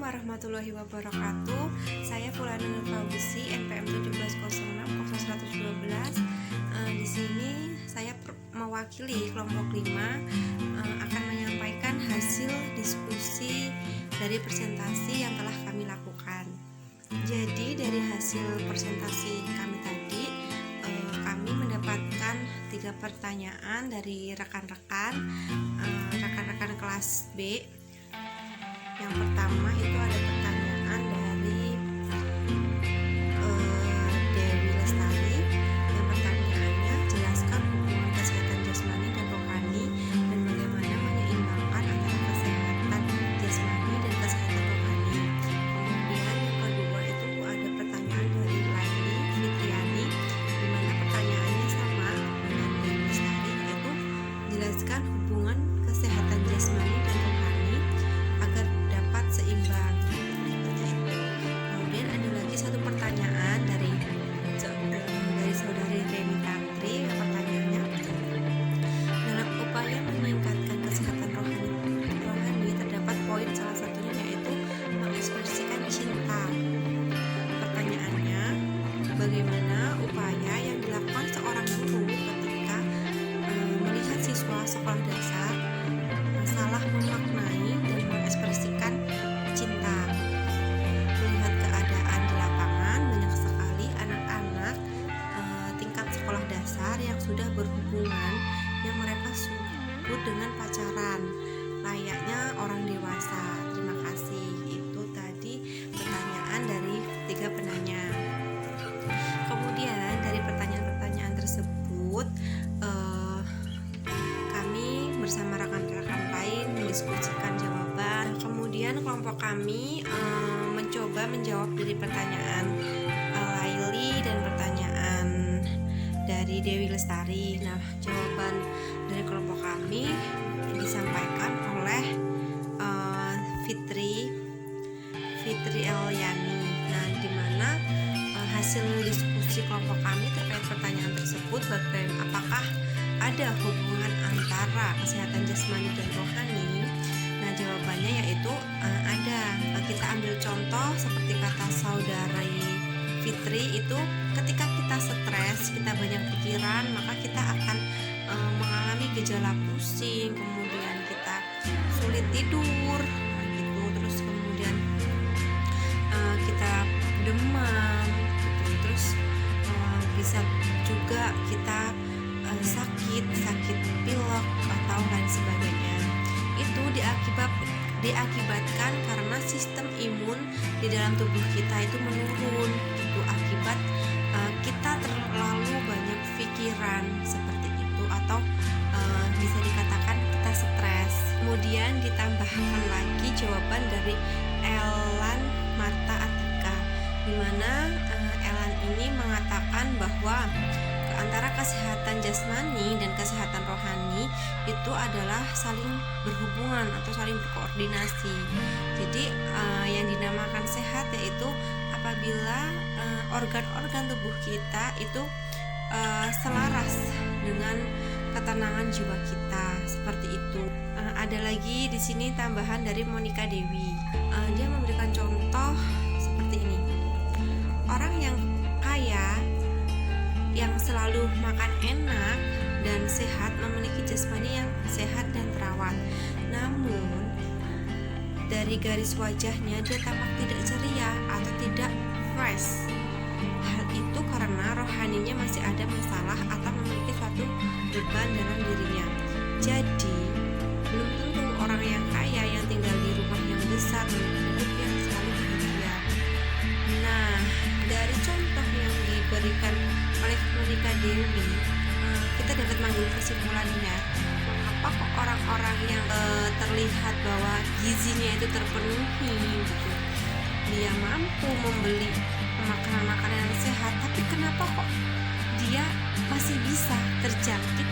warahmatullahi wabarakatuh. Saya Fulana Nur Fauzi, NPM 17060112. Di sini saya mewakili kelompok 5 akan menyampaikan hasil diskusi dari presentasi yang telah kami lakukan. Jadi dari hasil presentasi kami tadi, kami mendapatkan 3 pertanyaan dari rekan-rekan kelas B. Yang pertama itu ada pertanyaan dari Dewi Lestari. Yang pertanyaannya, jelaskan hubungan kesehatan jasmani dan rohani dan bagaimana menyeimbangkan antara kesehatan jasmani dan kesehatan rohani. Kemudian yang kedua itu ada pertanyaan dari Laili Fitriani, di mana pertanyaannya sama dengan Dewi Lestari, yaitu jelaskan hubungan kesehatan jasmani dan rohani agar dapat seimbang, seperti itu. Kemudian ada lagi satu pertanyaan dari saudari Reni Tantri. Pertanyaannya, dalam upaya meningkatkan kesehatan rohani terdapat poin salah satunya yaitu mengekspresikan cinta. Pertanyaannya, bagaimana upaya yang dilakukan seorang guru ketika melihat siswa sekolah dasar salah memaknai dan mengekspresikan cinta. Melihat keadaan di lapangan, banyak sekali anak-anak tingkat sekolah dasar yang sudah berhubungan yang mereka sebut dengan pacaran layaknya orang dewasa. Terima kasih. Itu tadi pertanyaan dari 3 penanya. Kemudian dari pertanyaan-pertanyaan tersebut, kami bersama rekan-rekan lain mendiskusikan jawaban. Kemudian kelompok kami mencoba menjawab dari pertanyaan Laili dan pertanyaan dari Dewi Lestari. Nah, jawaban dari kelompok kami disampaikan oleh Fitri Eliani. Nah, di mana hasil diskusi kelompok kami terkait pertanyaan tersebut, apakah ada hubungan antara kesehatan jasmani dan rohani? Nah, jawabannya yaitu ada. Kita ambil contoh seperti kata saudari Fitri itu, ketika kita stres, kita banyak pikiran, maka kita akan mengalami gejala pusing, kemudian kita sulit tidur, gitu. Terus kemudian kita demam, gitu. Terus bisa juga kita sakit pilek atau lain sebagainya. Itu diakibatkan karena sistem imun di dalam tubuh kita itu menurun. Itu akibat kita terlalu banyak pikiran seperti itu, atau bisa dikatakan kita stres. Kemudian ditambahkan lagi jawaban dari Elan Marta Atika, di mana Elan ini mengatakan bahwa antara kesehatan jasmani dan kesehatan rohani itu adalah saling berhubungan atau saling berkoordinasi. Jadi yang dinamakan sehat yaitu apabila organ-organ tubuh kita itu selaras dengan ketenangan jiwa kita, seperti itu. Ada lagi di sini tambahan dari Monica Dewi. Dia memberikan contoh seperti ini. Orang yang kaya yang selalu makan enak dan sehat memiliki jasmani yang sehat dan terawat. Namun dari garis wajahnya dia tampak tidak ceria atau tidak fresh. Hal itu karena rohaninya masih ada masalah atau memiliki suatu beban dalam dirinya. Jadi belum tentu orang yang kaya yang tinggal di rumah yang besar memiliki hidup yang selalu bahagia. Nah, dari contoh yang diberikan oleh Monica Dewi, kita dapat mengambil kesimpulannya, mengapa kok orang-orang yang terlihat bahwa gizinya itu terpenuhi, gitu, dia mampu membeli makanan-makanan yang sehat, tapi kenapa kok dia masih bisa terjangkit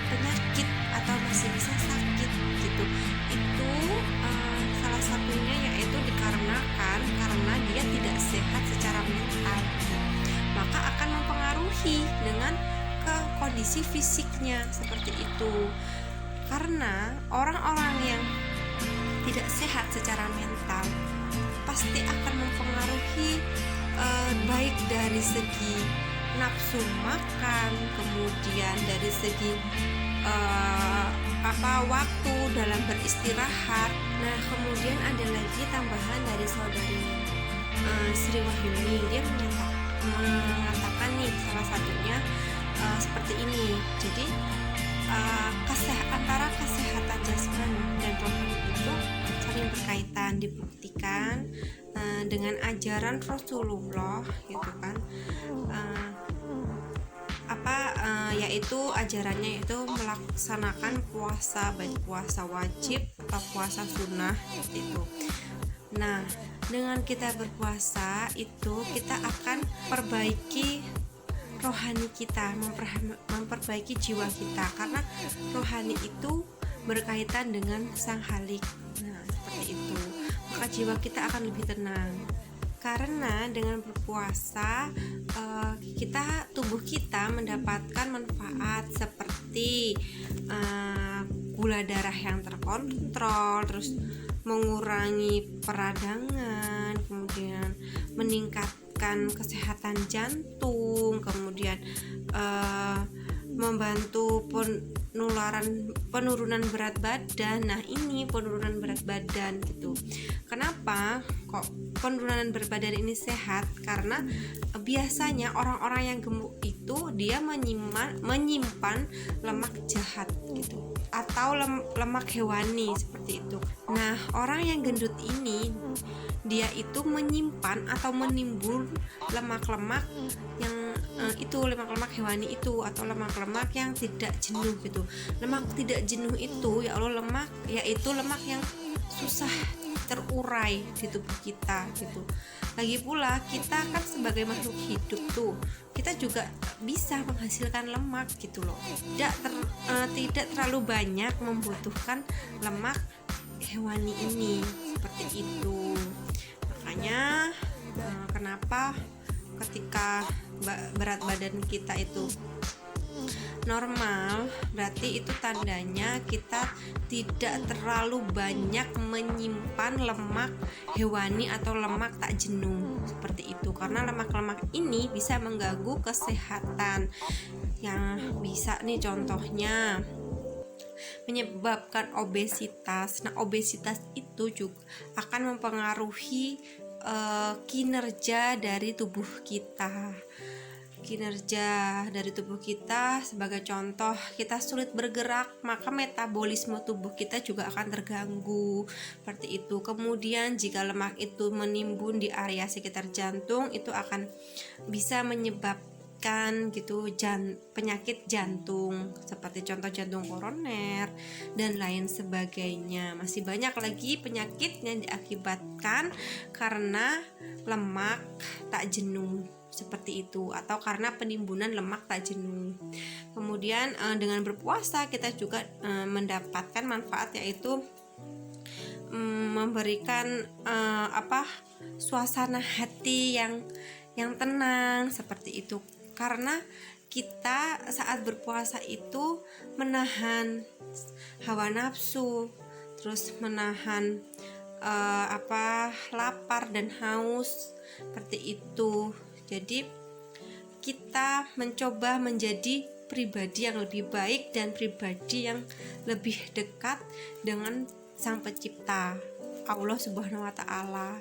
penyakit atau masih bisa sakit, gitu. Itu salah satunya yaitu dikarenakan karena dia tidak sehat secara mental, gitu. Maka akan mempengaruhi dengan ke kondisi fisiknya seperti itu. Karena orang-orang yang tidak sehat secara mental pasti akan mempengaruhi baik dari segi nafsu makan, kemudian dari segi waktu dalam beristirahat. Nah, kemudian ada lagi tambahan dari saudari Sri Wahyuni. Dia mengatakan nih, salah satunya seperti ini. Jadi antara kesehatan jasmani dan rohani itu saling berkaitan, dibuktikan dengan ajaran Rasulullah gitu kan. Yaitu ajarannya itu melaksanakan puasa, baik puasa wajib atau puasa sunnah seperti itu. Nah, dengan kita berpuasa itu kita akan perbaiki rohani kita, memperbaiki jiwa kita, karena rohani itu berkaitan dengan Sang Khalik. Nah, seperti itu. Maka jiwa kita akan lebih tenang. Karena dengan berpuasa tubuh kita mendapatkan manfaat seperti gula darah yang terkontrol, terus mengurangi peradangan, kemudian meningkatkan kesehatan jantung, kemudian membantu penurunan berat badan. Nah, ini penurunan berat badan gitu. Kenapa kok penurunan berat badan ini sehat? Karena biasanya orang-orang yang gemuk itu dia menyimpan lemak jahat gitu, atau lemak hewani seperti itu. Nah, orang yang gendut ini dia itu menyimpan atau menimbun lemak-lemak yang lemak-lemak hewani itu, atau lemak-lemak yang tidak jenuh gitu. Lemak tidak jenuh itu yaitu lemak yang susah terurai di tubuh kita gitu. Lagi pula kita kan sebagai makhluk hidup tuh, kita juga bisa menghasilkan lemak gitu loh. Tidak terlalu banyak membutuhkan lemak hewani ini, seperti itu. Makanya kenapa ketika berat badan kita itu normal, berarti itu tandanya kita tidak terlalu banyak menyimpan lemak hewani atau lemak tak jenuh, seperti itu. Karena lemak-lemak ini bisa mengganggu kesehatan, yang bisa nih contohnya menyebabkan obesitas. Nah, obesitas itu juga akan mempengaruhi kinerja dari tubuh kita. Sebagai contoh, kita sulit bergerak, maka metabolisme tubuh kita juga akan terganggu, seperti itu. Kemudian jika lemak itu menimbun di area sekitar jantung, itu akan bisa menyebabkan penyakit jantung, seperti contoh jantung koroner dan lain sebagainya. Masih banyak lagi penyakit yang diakibatkan karena lemak tak jenuh, seperti itu, atau karena penimbunan lemak tak jenuh. Kemudian dengan berpuasa kita juga mendapatkan manfaat, yaitu memberikan suasana hati yang tenang, seperti itu. Karena kita saat berpuasa itu menahan hawa nafsu, terus menahan lapar dan haus, seperti itu. Jadi kita mencoba menjadi pribadi yang lebih baik dan pribadi yang lebih dekat dengan Sang Pencipta, Allah Subhanahu wa Ta'ala.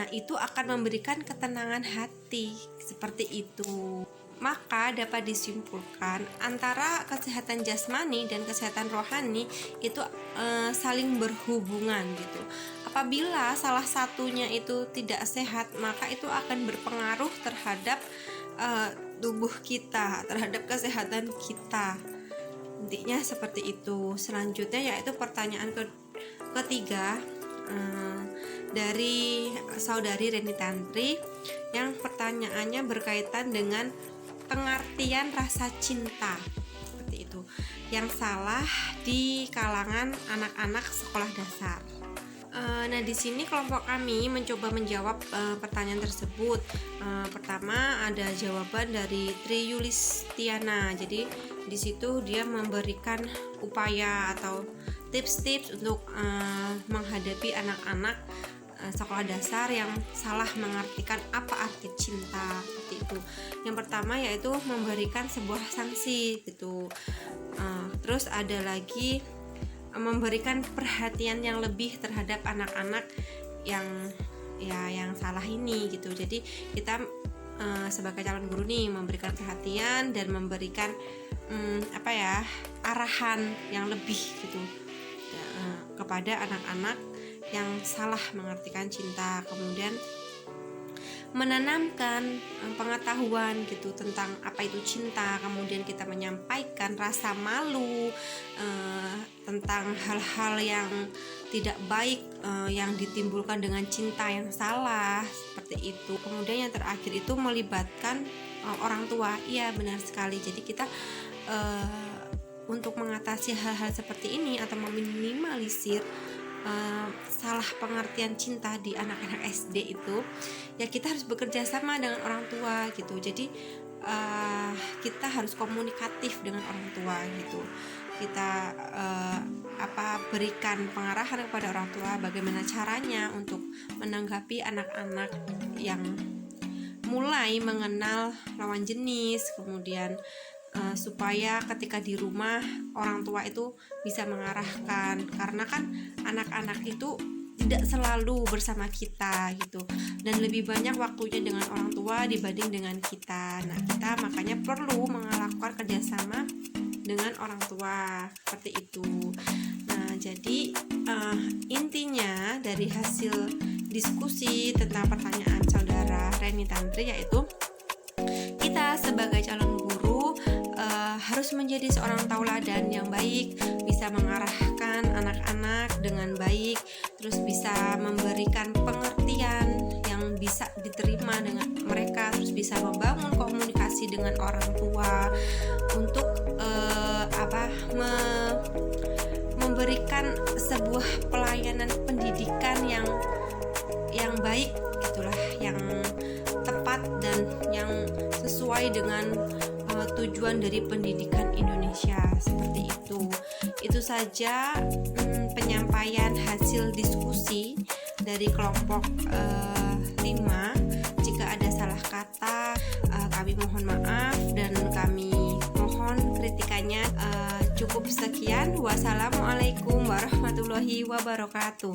Nah, itu akan memberikan ketenangan hati, seperti itu. Maka dapat disimpulkan antara kesehatan jasmani dan kesehatan rohani itu saling berhubungan gitu. Apabila salah satunya itu tidak sehat, maka itu akan berpengaruh terhadap tubuh kita, terhadap kesehatan kita. Intinya seperti itu. Selanjutnya yaitu pertanyaan ketiga dari saudari Reni Tantri, yang pertanyaannya berkaitan dengan pengertian rasa cinta, seperti itu, yang salah di kalangan anak-anak sekolah dasar. Nah, di sini kelompok kami mencoba menjawab pertanyaan tersebut. Pertama ada jawaban dari Tri Yulistiana. Jadi di situ dia memberikan upaya atau tips-tips untuk menghadapi anak-anak sekolah dasar yang salah mengartikan apa arti cinta seperti itu. Yang pertama yaitu memberikan sebuah sanksi gitu. Terus ada lagi memberikan perhatian yang lebih terhadap anak-anak yang salah ini gitu. Jadi kita sebagai calon guru nih memberikan perhatian dan memberikan arahan yang lebih gitu kepada anak-anak yang salah mengartikan cinta. Kemudian menanamkan pengetahuan gitu tentang apa itu cinta. Kemudian kita menyampaikan rasa malu tentang hal-hal yang tidak baik yang ditimbulkan dengan cinta yang salah seperti itu. Kemudian yang terakhir itu melibatkan orang tua. Iya, benar sekali. Jadi kita untuk mengatasi hal-hal seperti ini atau meminimalisir salah pengertian cinta di anak-anak SD itu, ya kita harus bekerja sama dengan orang tua gitu. Jadi kita harus komunikatif dengan orang tua gitu. Kita berikan pengarahan kepada orang tua bagaimana caranya untuk menanggapi anak-anak yang mulai mengenal lawan jenis. Kemudian supaya ketika di rumah orang tua itu bisa mengarahkan, karena kan anak-anak itu tidak selalu bersama kita gitu, dan lebih banyak waktunya dengan orang tua dibanding dengan kita. Nah, kita makanya perlu melakukan kerjasama dengan orang tua seperti itu. Nah, jadi intinya dari hasil diskusi tentang pertanyaan saudara Reni Tantri yaitu kita sebagai calon guru harus menjadi seorang tauladan yang baik, bisa mengarahkan anak-anak dengan baik, terus bisa memberikan pengertian yang bisa diterima dengan mereka, terus bisa membangun komunikasi dengan orang tua untuk memberikan sebuah pelayanan pendidikan yang baik gitulah, yang tepat dan yang sesuai dengan tujuan dari pendidikan Indonesia seperti itu. Itu saja penyampaian hasil diskusi dari kelompok 5. Jika ada salah kata, kami mohon maaf dan kami mohon kritikannya. Cukup sekian. Wassalamualaikum warahmatullahi wabarakatuh.